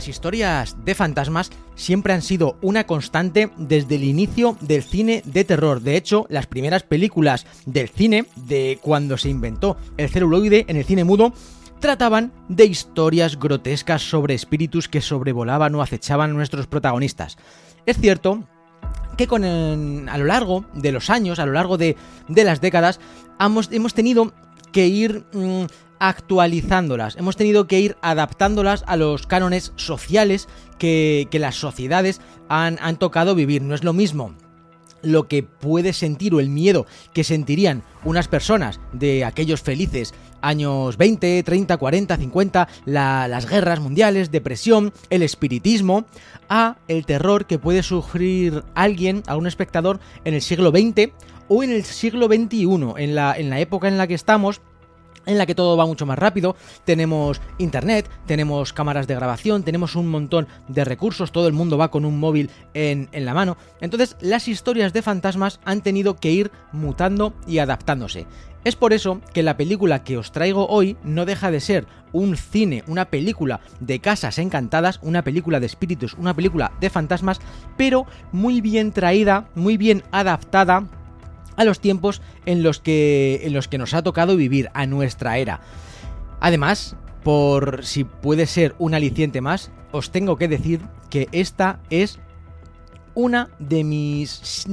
Las historias de fantasmas siempre han sido una constante desde el inicio del cine de terror. De hecho, las primeras películas del cine, de cuando se inventó el celuloide en el cine mudo, trataban de historias grotescas sobre espíritus que sobrevolaban o acechaban a nuestros protagonistas. Es cierto que a lo largo de los años, a lo largo de las décadas, hemos tenido que ir actualizándolas, hemos tenido que ir adaptándolas a los cánones sociales que las sociedades han tocado vivir. No es lo mismo lo que puede sentir o el miedo que sentirían unas personas de aquellos felices años 20, 30, 40, 50, las guerras mundiales, depresión, el espiritismo, a el terror que puede sufrir algún espectador en el siglo XX o en el siglo XXI, en la época en la que estamos, en la que todo va mucho más rápido. Tenemos internet, tenemos cámaras de grabación, tenemos un montón de recursos, todo el mundo va con un móvil en la mano. Entonces las historias de fantasmas han tenido que ir mutando y adaptándose. Es por eso que la película que os traigo hoy no deja de ser un cine, una película de casas encantadas, una película de espíritus, una película de fantasmas, pero muy bien traída, muy bien adaptada a los tiempos en los que nos ha tocado vivir, a nuestra era. Además, por si puede ser un aliciente más, os tengo que decir que esta es una de mis,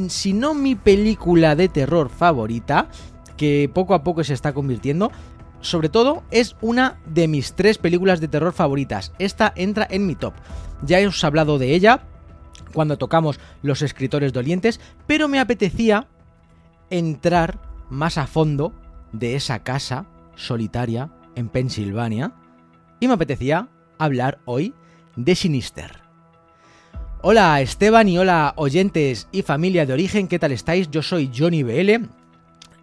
si no mi película de terror favorita, que poco a poco se está convirtiendo. Sobre todo, es una de mis 3 películas de terror favoritas. Esta entra en mi top. Ya os he hablado de ella cuando tocamos Los escritores dolientes, pero me apetecía entrar más a fondo de esa casa solitaria en Pensilvania y me apetecía hablar hoy de Sinister. Hola Esteban y hola oyentes y familia de origen, ¿qué tal estáis? Yo soy Johnny BL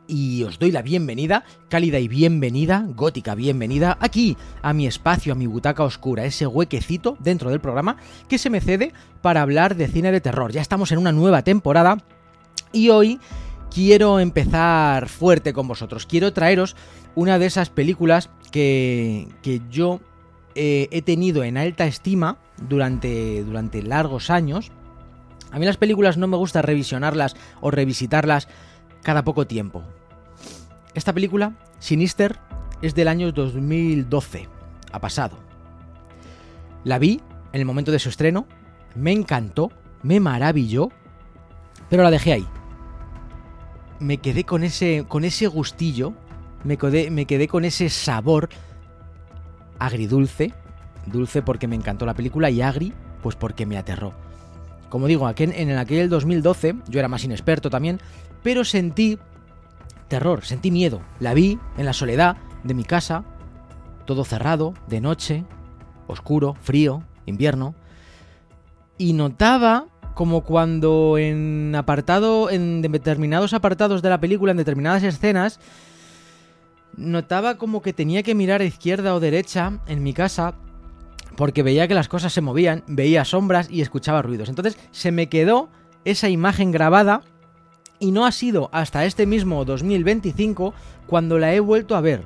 y os doy la bienvenida, cálida y bienvenida, gótica bienvenida, aquí a mi espacio, a mi butaca oscura, ese huequecito dentro del programa que se me cede para hablar de cine de terror. Ya estamos en una nueva temporada y hoy quiero empezar fuerte con vosotros. Quiero traeros una de esas películas que yo he tenido en alta estima durante largos años. A mí las películas no me gusta revisionarlas o revisitarlas cada poco tiempo. Esta película, Sinister, es del año 2012, ha pasado. La vi en el momento de su estreno, me encantó, me maravilló, pero la dejé ahí. Me quedé con ese gustillo, me quedé con ese sabor agridulce, dulce porque me encantó la película y agri pues porque me aterró. Como digo, en aquel 2012 yo era más inexperto también, pero sentí terror, sentí miedo. La vi en la soledad de mi casa, todo cerrado, de noche, oscuro, frío, invierno, y notaba como cuando en determinados apartados de la película, en determinadas escenas, notaba como que tenía que mirar a izquierda o derecha en mi casa porque veía que las cosas se movían, veía sombras y escuchaba ruidos. Entonces se me quedó esa imagen grabada y no ha sido hasta este mismo 2025 cuando la he vuelto a ver.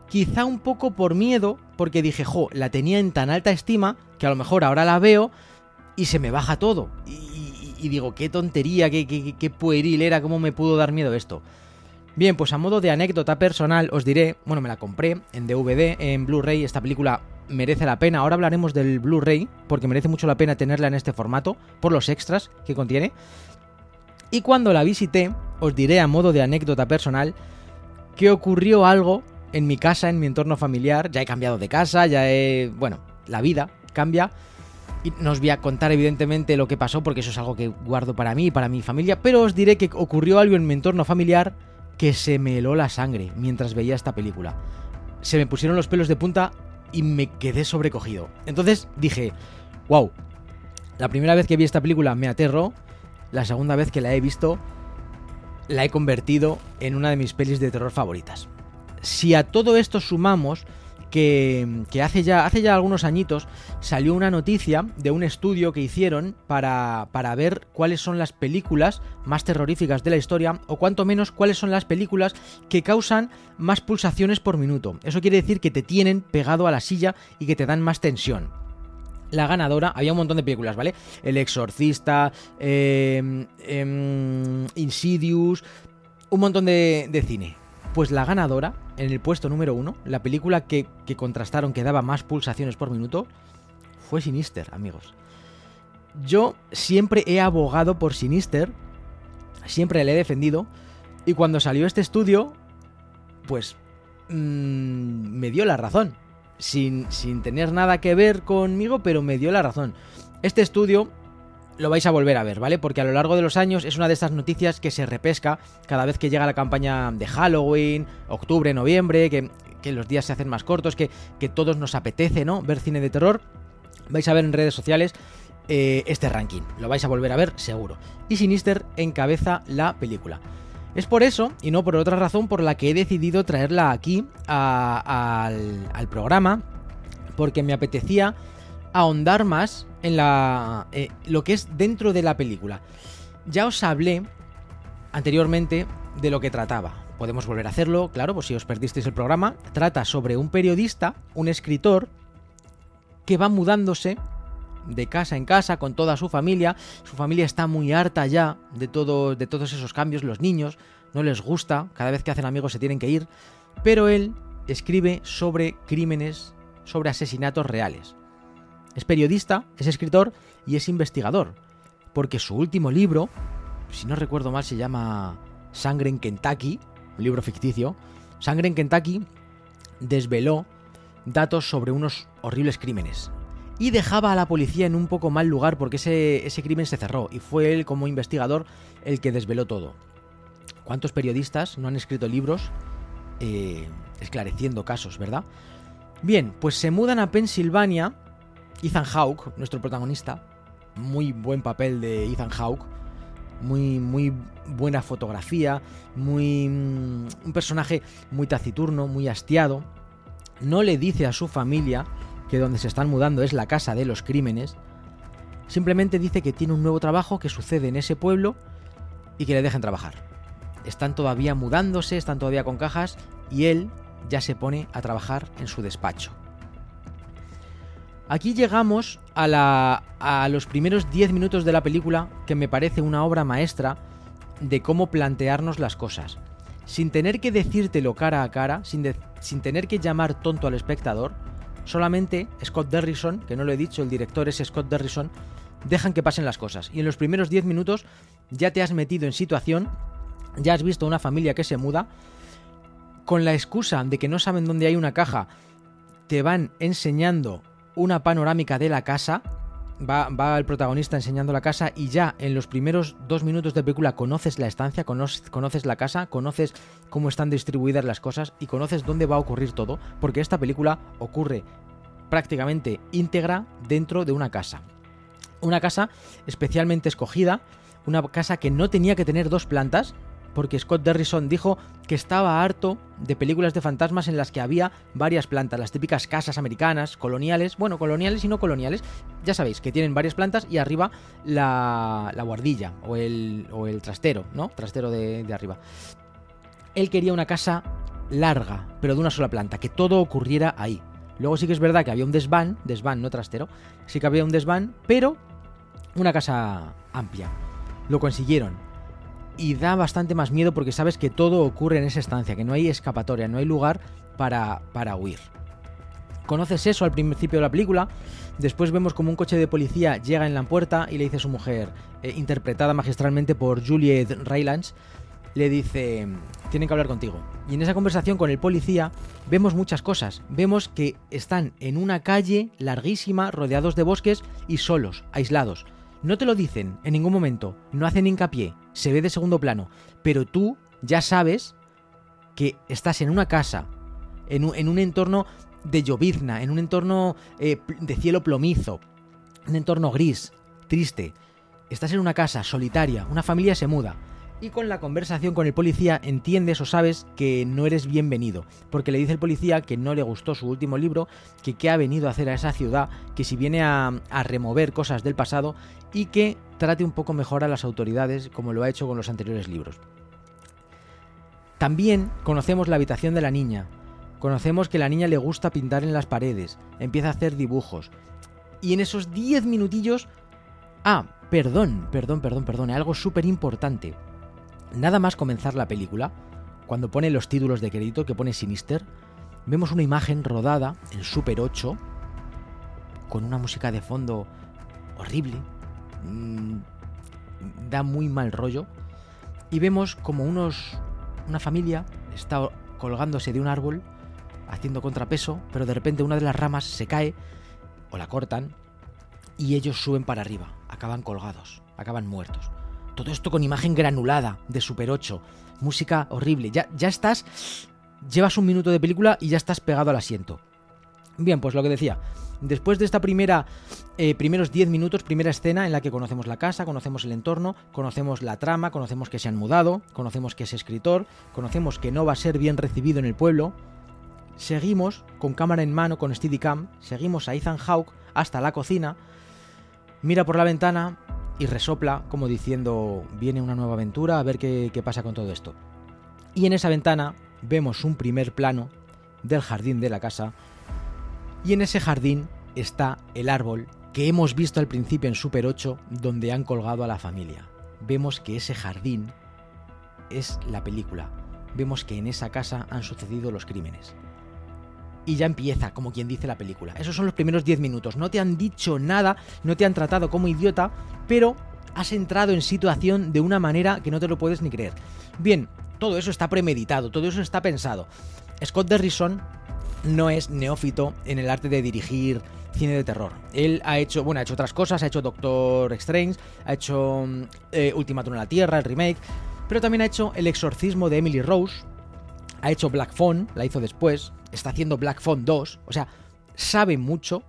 Quizá un poco por miedo, porque dije, la tenía en tan alta estima que a lo mejor ahora la veo y se me baja todo. Y digo, qué tontería, qué pueril era, cómo me pudo dar miedo esto. Bien, pues a modo de anécdota personal os diré, me la compré en DVD, en Blu-ray, esta película merece la pena. Ahora hablaremos del Blu-ray, porque merece mucho la pena tenerla en este formato, por los extras que contiene. Y cuando la visité, os diré a modo de anécdota personal que ocurrió algo en mi casa, en mi entorno familiar. Ya he cambiado de casa, la vida cambia. Y no os voy a contar evidentemente lo que pasó porque eso es algo que guardo para mí y para mi familia, pero os diré que ocurrió algo en mi entorno familiar que se me heló la sangre mientras veía esta película. Se me pusieron los pelos de punta y me quedé sobrecogido. Entonces dije, wow, la primera vez que vi esta película me aterró, la segunda vez que la he visto la he convertido en una de mis pelis de terror favoritas. Si a todo esto sumamos que hace ya algunos añitos salió una noticia de un estudio que hicieron para ver cuáles son las películas más terroríficas de la historia, o cuanto menos cuáles son las películas que causan más pulsaciones por minuto. Eso quiere decir que te tienen pegado a la silla y que te dan más tensión. La ganadora, había un montón de películas, ¿vale? El Exorcista, Insidious, un montón de cine. Pues la ganadora, en el puesto número 1, la película que contrastaron que daba más pulsaciones por minuto, fue Sinister, amigos. Yo siempre he abogado por Sinister, siempre le he defendido, y cuando salió este estudio, pues me dio la razón. Sin tener nada que ver conmigo, pero me dio la razón. Este estudio lo vais a volver a ver, ¿vale? Porque a lo largo de los años es una de estas noticias que se repesca cada vez que llega la campaña de Halloween, octubre, noviembre, que los días se hacen más cortos, que todos nos apetece, ¿no? Ver cine de terror. Vais a ver en redes sociales este ranking. Lo vais a volver a ver seguro. Y Sinister encabeza la película. Es por eso, y no por otra razón, por la que he decidido traerla aquí al programa, porque me apetecía ahondar más en lo que es dentro de la película. Ya os hablé anteriormente de lo que trataba. Podemos volver a hacerlo, claro, pues si os perdisteis el programa. Trata sobre un periodista, un escritor, que va mudándose de casa en casa con toda su familia. Su familia está muy harta ya de todos esos cambios. Los niños no les gusta, cada vez que hacen amigos se tienen que ir, pero él escribe sobre crímenes, sobre asesinatos reales. Es periodista, es escritor y es investigador, porque su último libro, si no recuerdo mal, se llama Sangre en Kentucky, un libro ficticio. Sangre en Kentucky desveló datos sobre unos horribles crímenes y dejaba a la policía en un poco mal lugar porque ese crimen se cerró y fue él como investigador el que desveló todo. ¿Cuántos periodistas no han escrito libros esclareciendo casos, verdad? Bien, pues se mudan a Pensilvania. Ethan Hawke, nuestro protagonista, muy buen papel de Ethan Hawke, muy buena fotografía, un personaje muy taciturno, muy hastiado. No le dice a su familia que donde se están mudando es la casa de los crímenes. Simplemente dice que tiene un nuevo trabajo que sucede en ese pueblo y que le dejen trabajar. Están todavía mudándose, están todavía con cajas y él ya se pone a trabajar en su despacho. Aquí llegamos a los primeros 10 minutos de la película, que me parece una obra maestra de cómo plantearnos las cosas. Sin tener que decírtelo cara a cara, sin tener que llamar tonto al espectador, solamente Scott Derrickson, que no lo he dicho, el director es Scott Derrickson, dejan que pasen las cosas. Y en los primeros 10 minutos ya te has metido en situación, ya has visto una familia que se muda. Con la excusa de que no saben dónde hay una caja, te van enseñando una panorámica de la casa. Va el protagonista enseñando la casa y ya en los primeros 2 minutos de película conoces la estancia, conoces la casa, conoces cómo están distribuidas las cosas y conoces dónde va a ocurrir todo, porque esta película ocurre prácticamente íntegra dentro de una casa. Una casa especialmente escogida, una casa que no tenía que tener 2 plantas, porque Scott Derrickson dijo que estaba harto de películas de fantasmas en las que había varias plantas, las típicas casas americanas, coloniales, bueno, coloniales y no coloniales, ya sabéis, que tienen varias plantas y arriba la guardilla o el trastero, ¿no? Trastero de arriba. Él quería una casa larga, pero de una sola planta, que todo ocurriera ahí. Luego sí que es verdad que había un desván, no trastero, sí que había un desván, pero una casa amplia. Lo consiguieron. Y da bastante más miedo porque sabes que todo ocurre en esa estancia, que no hay escapatoria, no hay lugar para huir. Conoces eso al principio de la película, después vemos como un coche de policía llega en la puerta y le dice a su mujer, interpretada magistralmente por Juliette Rylance, le dice, tienen que hablar contigo. Y en esa conversación con el policía vemos muchas cosas. Vemos que están en una calle larguísima, rodeados de bosques y solos, aislados. No te lo dicen en ningún momento, no hacen hincapié, se ve de segundo plano, pero tú ya sabes que estás en una casa, en un entorno de llovizna, en un entorno de cielo plomizo, un entorno gris, triste. Estás en una casa solitaria, una familia se muda. Y con la conversación con el policía entiendes o sabes que no eres bienvenido, porque le dice el policía que no le gustó su último libro, que qué ha venido a hacer a esa ciudad, que si viene a remover cosas del pasado y que trate un poco mejor a las autoridades como lo ha hecho con los anteriores libros. También conocemos la habitación de la niña, conocemos que a la niña le gusta pintar en las paredes, empieza a hacer dibujos. Y en esos 10 minutillos... Ah, perdón, algo súper importante. Nada más comenzar la película, cuando pone los títulos de crédito, que pone Sinister, vemos una imagen rodada en Super 8, con una música de fondo horrible, da muy mal rollo, y vemos como una familia está colgándose de un árbol, haciendo contrapeso, pero de repente una de las ramas se cae, o la cortan, y ellos suben para arriba, acaban colgados, acaban muertos. Todo esto con imagen granulada de Super 8, música horrible, ya estás, llevas un minuto de película y ya estás pegado al asiento. Bien, pues lo que decía, después de esta primeros 10 minutos, primera escena en la que conocemos la casa, conocemos el entorno, conocemos la trama, conocemos que se han mudado, conocemos que es escritor, conocemos que no va a ser bien recibido en el pueblo, seguimos con cámara en mano, con Steadicam, seguimos a Ethan Hawke hasta la cocina, mira por la ventana y resopla como diciendo, viene una nueva aventura, a ver qué pasa con todo esto. Y en esa ventana vemos un primer plano del jardín de la casa, y en ese jardín está el árbol que hemos visto al principio en Super 8, donde han colgado a la familia. Vemos que ese jardín es la película. Vemos que en esa casa han sucedido los crímenes. Y ya empieza, como quien dice, la película. Esos son los primeros 10 minutos. No te han dicho nada, no te han tratado como idiota, pero has entrado en situación de una manera que no te lo puedes ni creer. Bien, todo eso está premeditado, todo eso está pensado. Scott Derrickson no es neófito en el arte de dirigir cine de terror. Él ha hecho otras cosas, ha hecho Doctor Strange, ha hecho Ultimátum en la Tierra, el remake, pero también ha hecho El exorcismo de Emily Rose, ha hecho Black Phone, la hizo después, está haciendo Black Phone 2, o sea, sabe mucho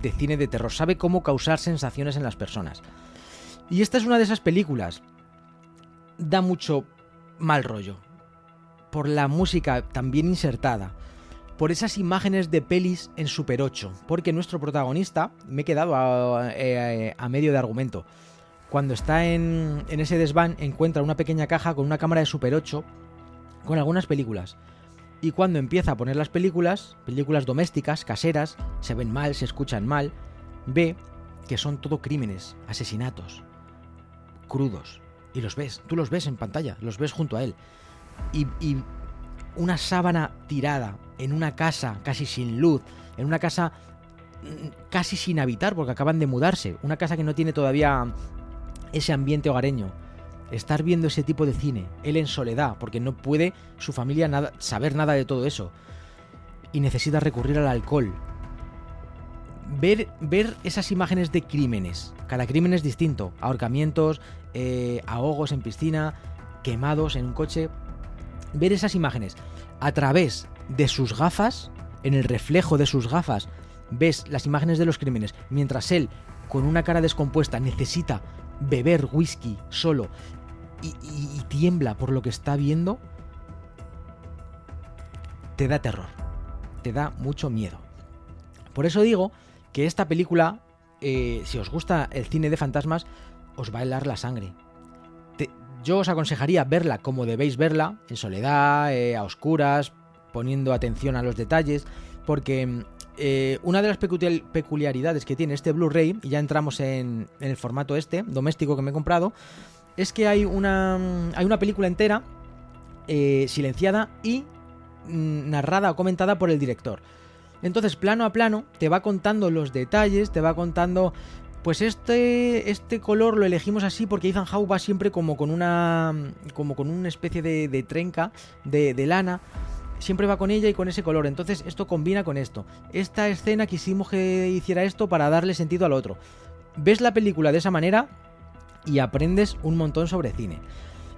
de cine de terror, sabe cómo causar sensaciones en las personas. Y esta es una de esas películas, da mucho mal rollo, por la música tan bien insertada, por esas imágenes de pelis en Super 8, porque nuestro protagonista, me he quedado a medio de argumento, cuando está en ese desván encuentra una pequeña caja con una cámara de Super 8 con algunas películas, y cuando empieza a poner las películas domésticas, caseras, se ven mal, se escuchan mal, ve que son todo crímenes, asesinatos, crudos, y los ves, tú los ves en pantalla, los ves junto a él, y una sábana tirada en una casa casi sin luz, en una casa casi sin habitar porque acaban de mudarse, una casa que no tiene todavía ese ambiente hogareño. Estar viendo ese tipo de cine, él en soledad, porque no puede su familia saber nada de todo eso, y necesita recurrir al alcohol. Ver esas imágenes de crímenes, cada crimen es distinto, ahorcamientos, ahogos en piscina, quemados en un coche. Ver esas imágenes a través de sus gafas, en el reflejo de sus gafas, ves las imágenes de los crímenes, mientras él, con una cara descompuesta, necesita beber whisky solo y tiembla por lo que está viendo, te da terror, te da mucho miedo. Por eso digo que esta película, si os gusta el cine de fantasmas, os va a helar la sangre. Yo os aconsejaría verla como debéis verla, en soledad, a oscuras, poniendo atención a los detalles, porque una de las peculiaridades que tiene este Blu-ray, y ya entramos en el formato doméstico que me he comprado, es que hay una película entera silenciada y narrada o comentada por el director. Entonces, plano a plano, te va contando los detalles, te va contando... Pues este color lo elegimos así porque Ethan Hawke va siempre como con una especie de trenca de lana. Siempre va con ella y con ese color. Entonces esto combina con esto. Esta escena quisimos que hiciera esto para darle sentido al otro. Ves la película de esa manera y aprendes un montón sobre cine.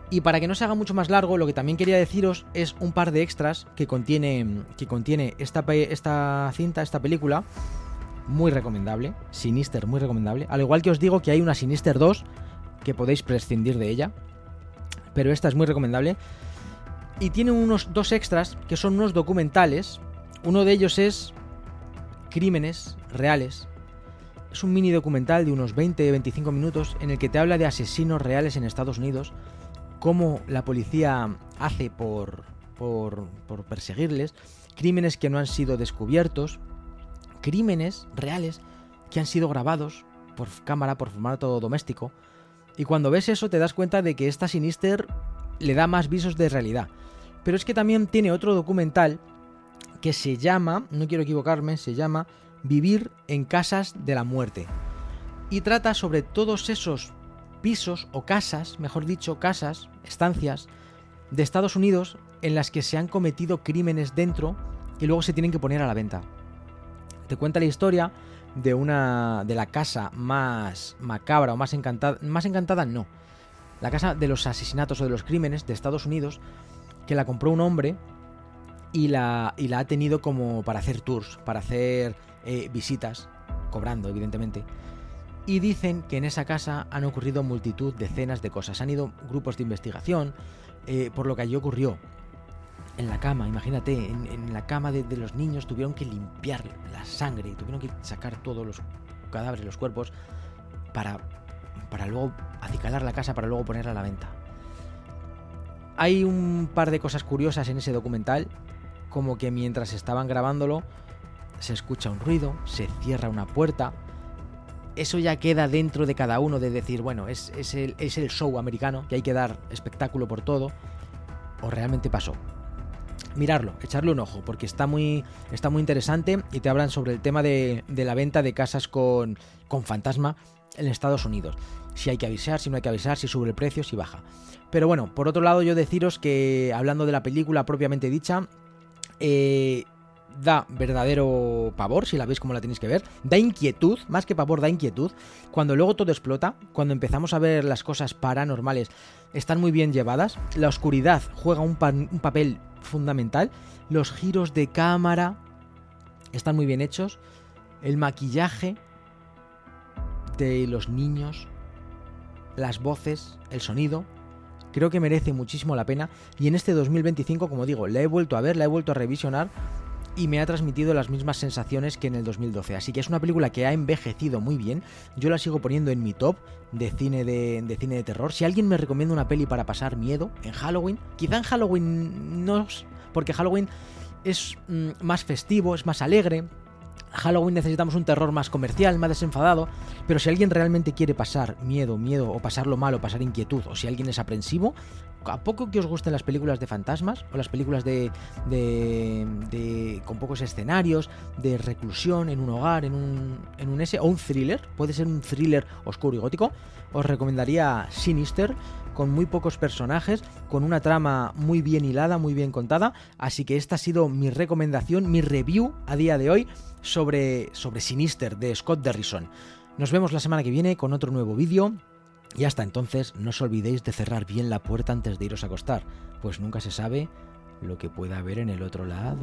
Y para que no se haga mucho más largo, lo que también quería deciros es un par de extras que contiene esta cinta, esta película. Muy recomendable, Sinister, muy recomendable. Al igual que os digo que hay una Sinister 2 que podéis prescindir de ella, pero esta es muy recomendable. Y tiene unos dos extras que son unos documentales. Uno de ellos es Crímenes Reales. Es un mini documental de unos 20-25 minutos en el que te habla de asesinos reales en Estados Unidos, cómo la policía hace por perseguirles, crímenes que no han sido descubiertos, crímenes reales que han sido grabados por cámara, por formato doméstico. Y cuando ves eso te das cuenta de que esta Sinister le da más visos de realidad. Pero es que también tiene otro documental que se llama, no quiero equivocarme, se llama Vivir en casas de la muerte. Y trata sobre todos esos pisos o casas, mejor dicho, casas, estancias de Estados Unidos en las que se han cometido crímenes dentro y luego se tienen que poner a la venta. Te cuenta la historia de la casa más macabra o más encantada no, la casa de los asesinatos o de los crímenes de Estados Unidos, que la compró un hombre y la ha tenido como para hacer tours, para hacer visitas, cobrando evidentemente. Y dicen que en esa casa han ocurrido multitud, decenas de cosas. Han ido grupos de investigación por lo que allí ocurrió. En la cama, imagínate, en la cama de los niños tuvieron que limpiar la sangre, tuvieron que sacar todos los cadáveres, los cuerpos, para luego acicalar la casa, para luego ponerla a la venta. Hay un par de cosas curiosas en ese documental, como que mientras estaban grabándolo se escucha un ruido, se cierra una puerta. Eso ya queda dentro de cada uno de decir, bueno, es el show americano, que hay que dar espectáculo por todo, o realmente pasó. Mirarlo, echarle un ojo, porque está muy interesante y te hablan sobre el tema de la venta de casas con fantasma en Estados Unidos. Si hay que avisar, si no hay que avisar, si sube el precio, si baja. Pero bueno, por otro lado yo deciros que, hablando de la película propiamente dicha, da verdadero pavor, si la veis como la tenéis que ver, da inquietud, más que pavor, da inquietud, cuando luego todo explota, cuando empezamos a ver las cosas paranormales, están muy bien llevadas, la oscuridad juega un papel fundamental, los giros de cámara están muy bien hechos, el maquillaje de los niños, las voces, el sonido, creo que merece muchísimo la pena, y en este 2025, como digo, la he vuelto a ver, la he vuelto a revisionar, y me ha transmitido las mismas sensaciones que en el 2012. Así que es una película que ha envejecido muy bien. Yo la sigo poniendo en mi top de cine de terror. Si alguien me recomienda una peli para pasar miedo en Halloween, quizá en Halloween no, porque Halloween es más festivo, es más alegre. Halloween necesitamos un terror más comercial, más desenfadado, pero si alguien realmente quiere pasar miedo, o pasarlo mal, o pasar inquietud, o si alguien es aprensivo, a poco que os gusten las películas de fantasmas, o las películas con pocos escenarios, de reclusión en un hogar, o un thriller, puede ser un thriller oscuro y gótico, os recomendaría Sinister, con muy pocos personajes, con una trama muy bien hilada, muy bien contada, así que esta ha sido mi recomendación, mi review a día de hoy sobre Sinister de Scott Derrickson. Nos vemos la semana que viene con otro nuevo vídeo y hasta entonces no os olvidéis de cerrar bien la puerta antes de iros a acostar, pues nunca se sabe lo que pueda haber en el otro lado.